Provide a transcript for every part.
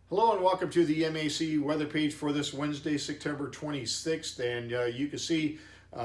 Hello and welcome to the MAC weather page for this Wednesday, September 26th. And you can see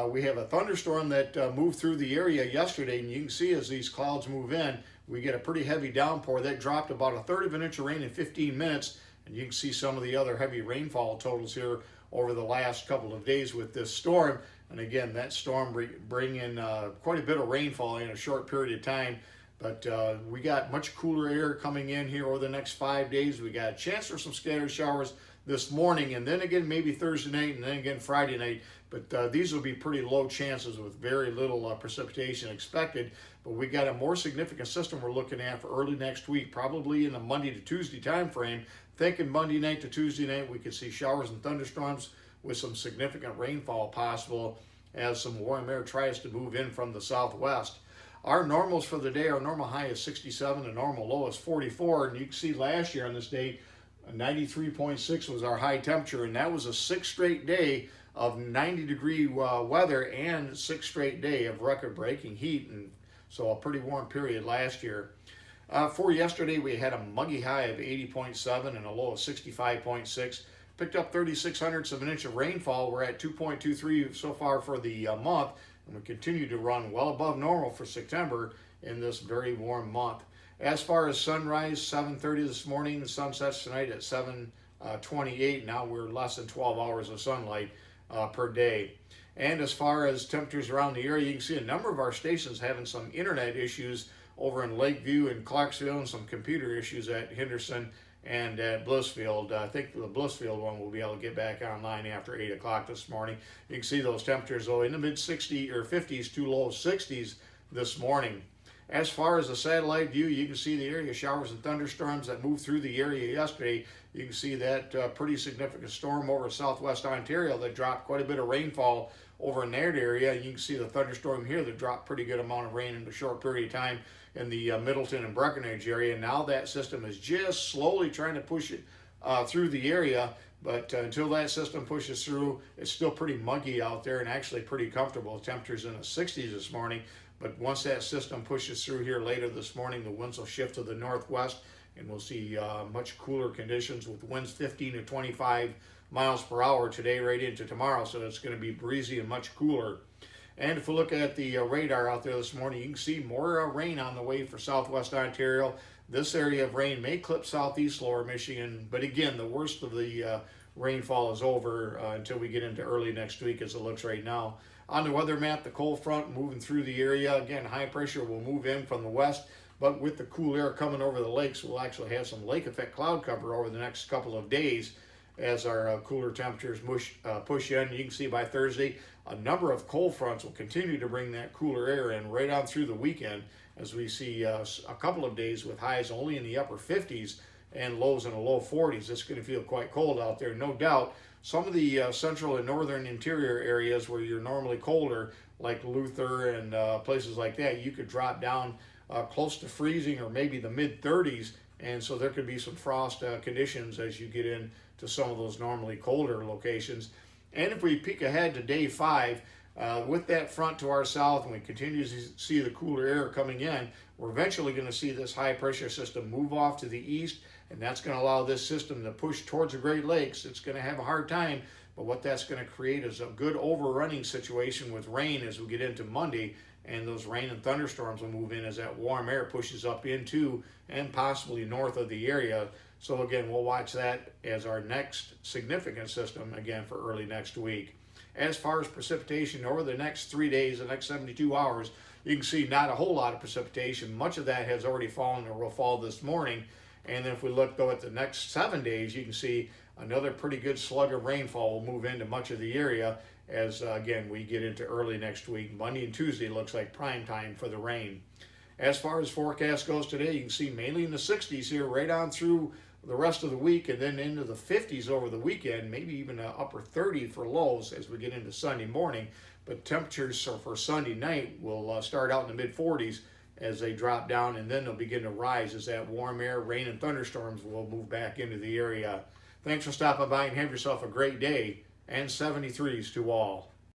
we have a thunderstorm that moved through the area yesterday. And you can see as these clouds move in, we get a pretty heavy downpour. That dropped about 1/3 of an inch of rain in 15 minutes. And you can see some of the other heavy rainfall totals here over the last couple of days with this storm. And again, that storm bring in quite a bit of rainfall in a short period of time. But we got much cooler air coming in here over the next 5 days. We got a chance for some scattered showers this morning, and then again maybe Thursday night, and then again Friday night. But these will be pretty low chances with very little precipitation expected. But we got a more significant system we're looking at for early next week, probably in the Monday to Tuesday time frame. Thinking Monday night to Tuesday night, we could see showers and thunderstorms with some significant rainfall possible as some warm air tries to move in from the southwest. Our normals for the day, our normal high is 67, the normal low is 44, and you can see last year on this day, 93.6 was our high temperature, and that was a 6th straight day of 90-degree weather and 6th straight day of record-breaking heat, and so a pretty warm period last year. For yesterday, we had a muggy high of 80.7 and a low of 65.6. Picked up 36 hundredths of an inch of rainfall. We're at 2.23 so far for the month. And we continue to run well above normal for September in this very warm month. As far as sunrise, 7:30 this morning. The sun sets tonight at 7:28. Now we're less than 12 hours of sunlight per day. And as far as temperatures around the area, you can see a number of our stations having some internet issues over in Lakeview and Clarksville, and some computer issues at Henderson and at Blissfield. I think the Blissfield one will be able to get back online after 8 o'clock this morning. You can see those temperatures though in the mid 60s or 50s to low 60s this morning. As far as the satellite view, you can see the area showers and thunderstorms that moved through the area yesterday. You can see that pretty significant storm over southwest Ontario that dropped quite a bit of rainfall over in that area. You can see the thunderstorm here that dropped pretty good amount of rain in a short period of time in the Middleton and Breckenridge area. Now that system is just slowly trying to push it through the area, but until that system pushes through, it's still pretty muggy out there and actually pretty comfortable. Temperatures in the 60s this morning, but once that system pushes through here later this morning, the winds will shift to the northwest, and we'll see much cooler conditions with winds 15 to 25 miles per hour today right into tomorrow. So it's going to be breezy and much cooler. And if we look at the radar out there this morning, you can see more rain on the way for southwest Ontario. This area of rain may clip southeast lower Michigan, but again, the worst of the rainfall is over until we get into early next week as it looks right now. On the weather map, the cold front moving through the area. Again, high pressure will move in from the west, but with the cool air coming over the lakes, we'll actually have some lake effect cloud cover over the next couple of days as our cooler temperatures push in. You can see by Thursday, a number of cold fronts will continue to bring that cooler air in right on through the weekend, as we see a couple of days with highs only in the upper 50s and lows in the low 40s. It's going to feel quite cold out there, no doubt. Some of the central and northern interior areas where you're normally colder, like Luther and places like that, you could drop down close to freezing or maybe the mid 30s. And so there could be some frost conditions as you get into some of those normally colder locations. And if we peek ahead to day 5, with that front to our south, and we continue to see the cooler air coming in, we're eventually going to see this high pressure system move off to the east, and that's going to allow this system to push towards the Great Lakes. It's going to have a hard time, but what that's going to create is a good overrunning situation with rain as we get into Monday, and those rain and thunderstorms will move in as that warm air pushes up into and possibly north of the area. So again, we'll watch that as our next significant system again for early next week. As far as precipitation over the next 3 days, the next 72 hours, you can see not a whole lot of precipitation. Much of that has already fallen or will fall this morning. And then if we look though at the next 7 days, you can see another pretty good slug of rainfall will move into much of the area as again we get into early next week. Monday and Tuesday looks like prime time for the rain. As far as forecast goes today, you can see mainly in the 60s here right on through the rest of the week, and then into the 50s over the weekend, maybe even an upper 30 for lows as we get into Sunday morning. But temperatures for Sunday night will start out in the mid 40s as they drop down, and then they'll begin to rise as that warm air, rain, and thunderstorms will move back into the area. Thanks for stopping by, and have yourself a great day, and 73s to all.